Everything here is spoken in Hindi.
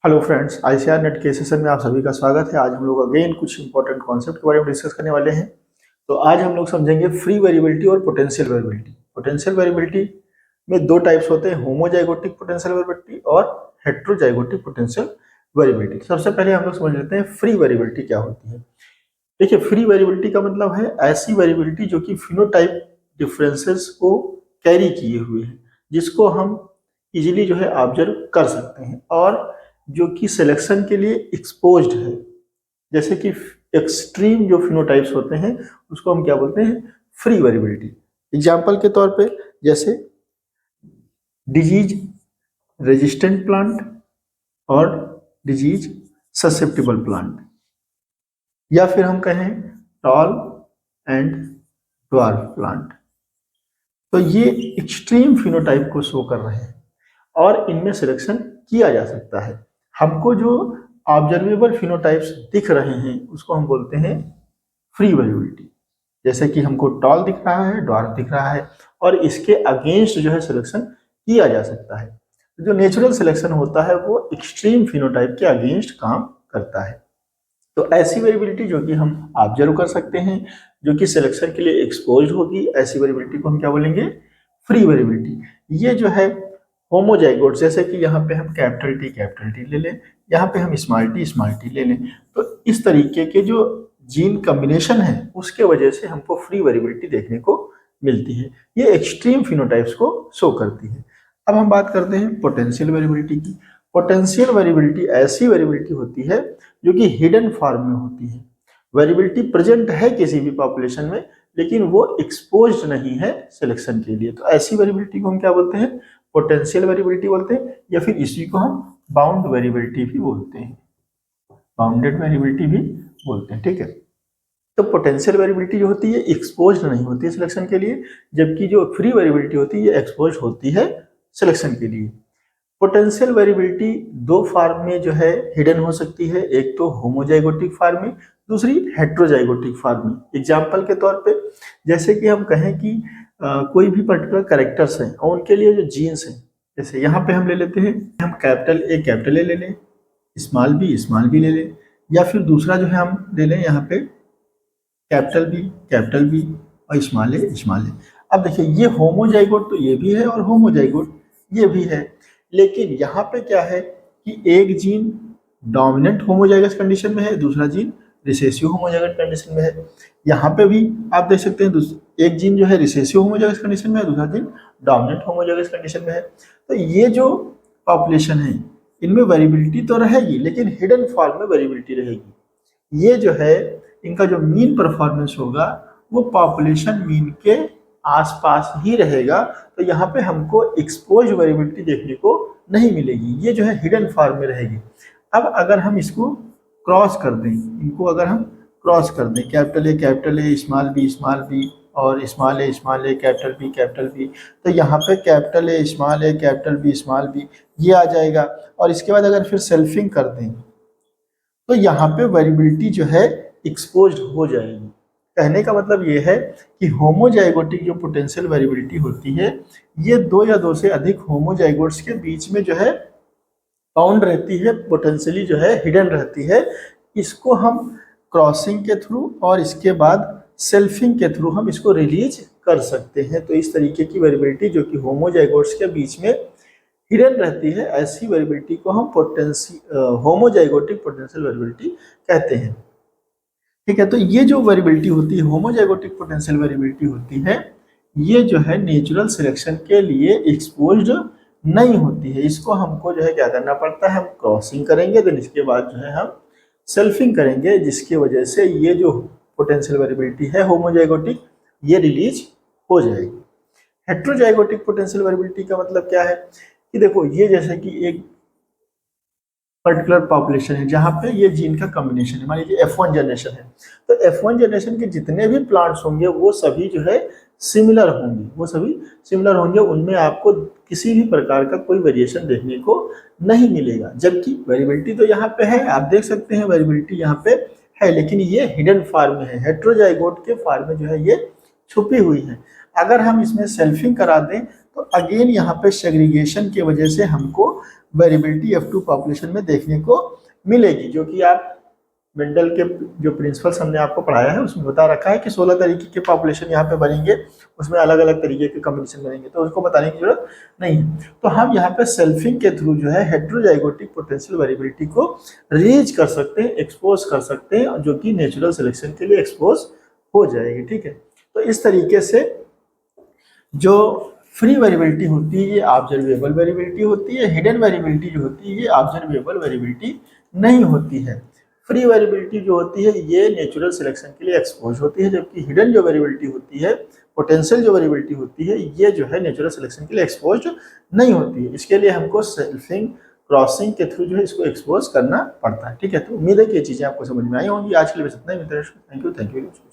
हेलो फ्रेंड्स, आईसीआर नेट के सेशन में आप सभी का स्वागत है। आज हम लोग अगेन कुछ इंपॉर्टेंट कॉन्सेप्ट के बारे में डिस्कस करने वाले हैं। तो आज हम लोग समझेंगे फ्री वेरिएबिलिटी और पोटेंशियल वेरिएबिलिटी। पोटेंशियल वेरिएबिलिटी में दो टाइप्स होते हैं, होमोजाइगोटिक पोटेंशियल वेरिएबिलिटी और हेट्रोजाइगोटिक पोटेंशियल वेरिएबिलिटी। सबसे पहले हम लोग समझ लेते हैं फ्री वेरिएबिलिटी क्या होती है। देखिए, फ्री वेरिएबिलिटी का मतलब है ऐसी वेरिएबिलिटी जो कि फिनोटाइप डिफरेंसेस को कैरी किए हुए है, जिसको हम इजीली जो है ऑब्जर्व कर सकते हैं और जो कि सिलेक्शन के लिए एक्सपोज्ड है। जैसे कि एक्सट्रीम जो फिनोटाइप्स होते हैं उसको हम क्या बोलते हैं, फ्री वेरिएबिलिटी। एग्जाम्पल के तौर पे जैसे डिजीज रेजिस्टेंट प्लांट और डिजीज ससेप्टिबल प्लांट, या फिर हम कहें टॉल एंड ड्वार्फ प्लांट। तो ये एक्सट्रीम फिनोटाइप को शो कर रहे हैं और इनमें सिलेक्शन किया जा सकता है। हमको जो ऑब्जर्वेबल फिनोटाइप्स दिख रहे हैं उसको हम बोलते हैं फ्री वेरिएबिलिटी। जैसे कि हमको टॉल दिख रहा है, ड्वार्फ दिख रहा है और इसके अगेंस्ट जो है सिलेक्शन किया जा सकता है। जो नेचुरल सिलेक्शन होता है वो एक्सट्रीम फिनोटाइप के अगेंस्ट काम करता है। तो ऐसी वेरिएबिलिटी जो कि हम ऑब्जर्व कर सकते हैं, जो कि सिलेक्शन के लिए एक्सपोज्ड होगी, ऐसी वेरिएबिलिटी को हम क्या बोलेंगे, फ्री वेरिएबिलिटी। ये जो है होमोजाइगोट, जैसे कि यहाँ पे हम कैपिटल टी ले लें, यहाँ पे हम स्मॉल टी ले लें, तो इस तरीके के जो जीन कॉम्बिनेशन है उसके वजह से हमको फ्री वेरिएबिलिटी देखने को मिलती है। ये एक्सट्रीम फिनोटाइप्स को शो करती है। अब हम बात करते हैं पोटेंशियल वेरिएबिलिटी की। पोटेंशियल वेरिएबिलिटी ऐसी वेरिएबिलिटी होती है जो कि हिडन फॉर्म में होती है। वेरिएबिलिटी प्रेजेंट है किसी भी पॉपुलेशन में, लेकिन वो एक्सपोज्ड नहीं है सिलेक्शन के लिए। तो ऐसी वेरिएबिलिटी को हम क्या बोलते हैं, पोटेंशियल वेरिएबिलिटी बोलते हैं, या फिर इसी को हम बाउंड वेरिएबिलिटी भी बोलते हैं, बाउंडेड वेरिएबिलिटी भी बोलते हैं। ठीक है, तो पोटेंशियल वेरिएबिलिटी जो होती है एक्सपोज्ड नहीं होती है सिलेक्शन के लिए, जबकि जो फ्री वेरिएबिलिटी होती है ये एक्सपोज्ड होती है सिलेक्शन के लिए। पोटेंशियल वेरिएबिलिटी दो फॉर्म में जो है हिडन हो सकती है, एक तो होमोजाइगोटिक फॉर्म में, दूसरी हेट्रोजाइगोटिक फॉर्म में। एग्जाम्पल के तौर पे जैसे कि हम कहें कि कोई भी पर्टिकुलर कैरेक्टर्स हैं और उनके लिए जो जीन्स हैं, जैसे यहाँ पे हम ले लेते हैं, हम कैपिटल ए ले लें, स्मॉल बी ले लें, या फिर दूसरा जो है हम ले लें यहाँ पे कैपिटल बी और स्मॉल ए। अब देखिए, ये होमोजाइगोट तो ये भी है और होमोजाइगोट ये भी है, लेकिन यहाँ पे क्या है कि एक जीन डोमिनेंट होमोजाइगस कंडीशन में है, दूसरा जीन रिसेसिव होमोजाइगस कंडीशन में है। यहाँ पे भी आप देख सकते हैं एक जीन जो है रिसेसिव होमोजाइगस कंडीशन में है, दूसरा जीन डोमिनेंट होमोजाइगस कंडीशन में है। तो ये जो पॉपुलेशन है इनमें वेरिएबिलिटी तो रहेगी, लेकिन हिडन फॉर्म में वेरिएबिलिटी रहेगी। ये जो है इनका जो मीन परफॉर्मेंस होगा वो पॉपुलेशन मीन के आसपास ही रहेगा। तो यहाँ पे हमको एक्सपोज वेरिएबिलिटी देखने को नहीं मिलेगी, ये जो है हिडन फॉर्म में रहेगी। अब अगर हम इसको क्रॉस कर दें, इनको अगर हम क्रॉस कर दें, कैपिटल ए स्मॉल बी और स्मॉल ए कैपिटल बी, तो यहाँ पे कैपिटल ए स्मॉल बी ये आ जाएगा। और इसके बाद अगर फिर सेल्फिंग कर दें तो यहाँ पे वेरिएबिलिटी जो है एक्सपोज्ड हो जाएगी। कहने का मतलब ये है कि होमोजाइगोटिक जो पोटेंशियल वेरिएबिलिटी होती है ये दो या दो से अधिक होमोजाइगोट्स के बीच में जो है बाउंड रहती है, पोटेंशियली जो है हिडन रहती है। इसको हम क्रॉसिंग के थ्रू और इसके बाद सेल्फिंग के थ्रू हम इसको रिलीज कर सकते हैं। तो इस तरीके की वेरिएबिलिटी जो कि होमोजाइगोट्स के बीच में हिडन रहती है, ऐसी वेरिएबिलिटी को हम होमोजाइगोटिक पोटेंशियल वेरिएबिलिटी कहते हैं। ठीक है, तो ये जो वेरिएबिलिटी होती है, होमोजाइगोटिक पोटेंशियल वेरिएबिलिटी होती है, ये जो है नेचुरल सिलेक्शन के लिए एक्सपोज्ड नहीं होती है। इसको हमको जो है क्या करना पड़ता है, हम क्रॉसिंग करेंगे, देन इसके बाद जो है हम सेल्फिंग करेंगे, जिसकी वजह से ये जो पोटेंशियल वेरिएबिलिटी है होमोजाइगोटिक ये रिलीज हो जाएगी। हेट्रोजाइगोटिक पोटेंशियल वेरिएबिलिटी का मतलब क्या है कि देखो, ये जैसे कि एक पर्टिकुलर पॉपुलेशन है जहाँ पे ये जीन का कॉम्बिनेशन है, मान लीजिए F1 जनरेशन है, तो F1 जनरेशन के जितने भी प्लांट्स होंगे वो सभी जो है सिमिलर होंगे, उनमें आपको किसी भी प्रकार का कोई वेरिएशन देखने को नहीं मिलेगा। जबकि वेरिएबिलिटी तो यहाँ पे है, आप देख सकते हैं वेरिएबिलिटी यहाँ पे है, लेकिन ये हिडन फॉर्म में है, हेट्रोजाइगोट के फॉर्म में जो है ये छुपी हुई है। अगर हम इसमें सेल्फिंग करा दें तो अगेन यहाँ पे सेग्रीगेशन की वजह से हमको वेरिएबिलिटी F2 पॉपुलेशन में देखने को मिलेगी, जो कि आप मेंडल के जो प्रिंसिपल्स हमने आपको पढ़ाया है उसमें बता रखा है कि 16 तरीके के पॉपुलेशन यहाँ पे बनेंगे, उसमें अलग अलग तरीके के कॉम्बिनेशन बनेंगे, तो उसको बताने की जरूरत नहीं है। तो हम यहाँ पे सेल्फिंग के थ्रू जो है हेट्रोजाइगोटिक पोटेंशियल वेरिएबिलिटी को रीच कर सकते हैं, एक्सपोज कर सकते हैं, जो कि नेचुरल सिलेक्शन के लिए एक्सपोज हो जाएगी। ठीक है, तो इस तरीके से जो फ्री वेरिएबिलिटी होती है ये ऑब्जर्वेबल वेरिएबिलिटी होती है, हिडन वेरिएबिलिटी जो होती है ये ऑब्जर्वेबल वेरिएबिलिटी नहीं होती है। फ्री वेरिएबिलिटी जो होती है ये नेचुरल सिलेक्शन के लिए एक्सपोज होती है, जबकि हिडन जो वेरिएबिलिटी होती है, पोटेंशियल जो वेरिएबिलिटी होती है, ये जो है नेचुरल सिलेक्शन के लिए एक्सपोज नहीं होती है। इसके लिए हमको सेल्फिंग क्रॉसिंग के थ्रू जो है इसको एक्सपोज करना पड़ता है। ठीक है, तो उम्मीद है कि ये चीजें आपको समझ में आई होंगी। आज के लिए बस इतना ही। Thank you.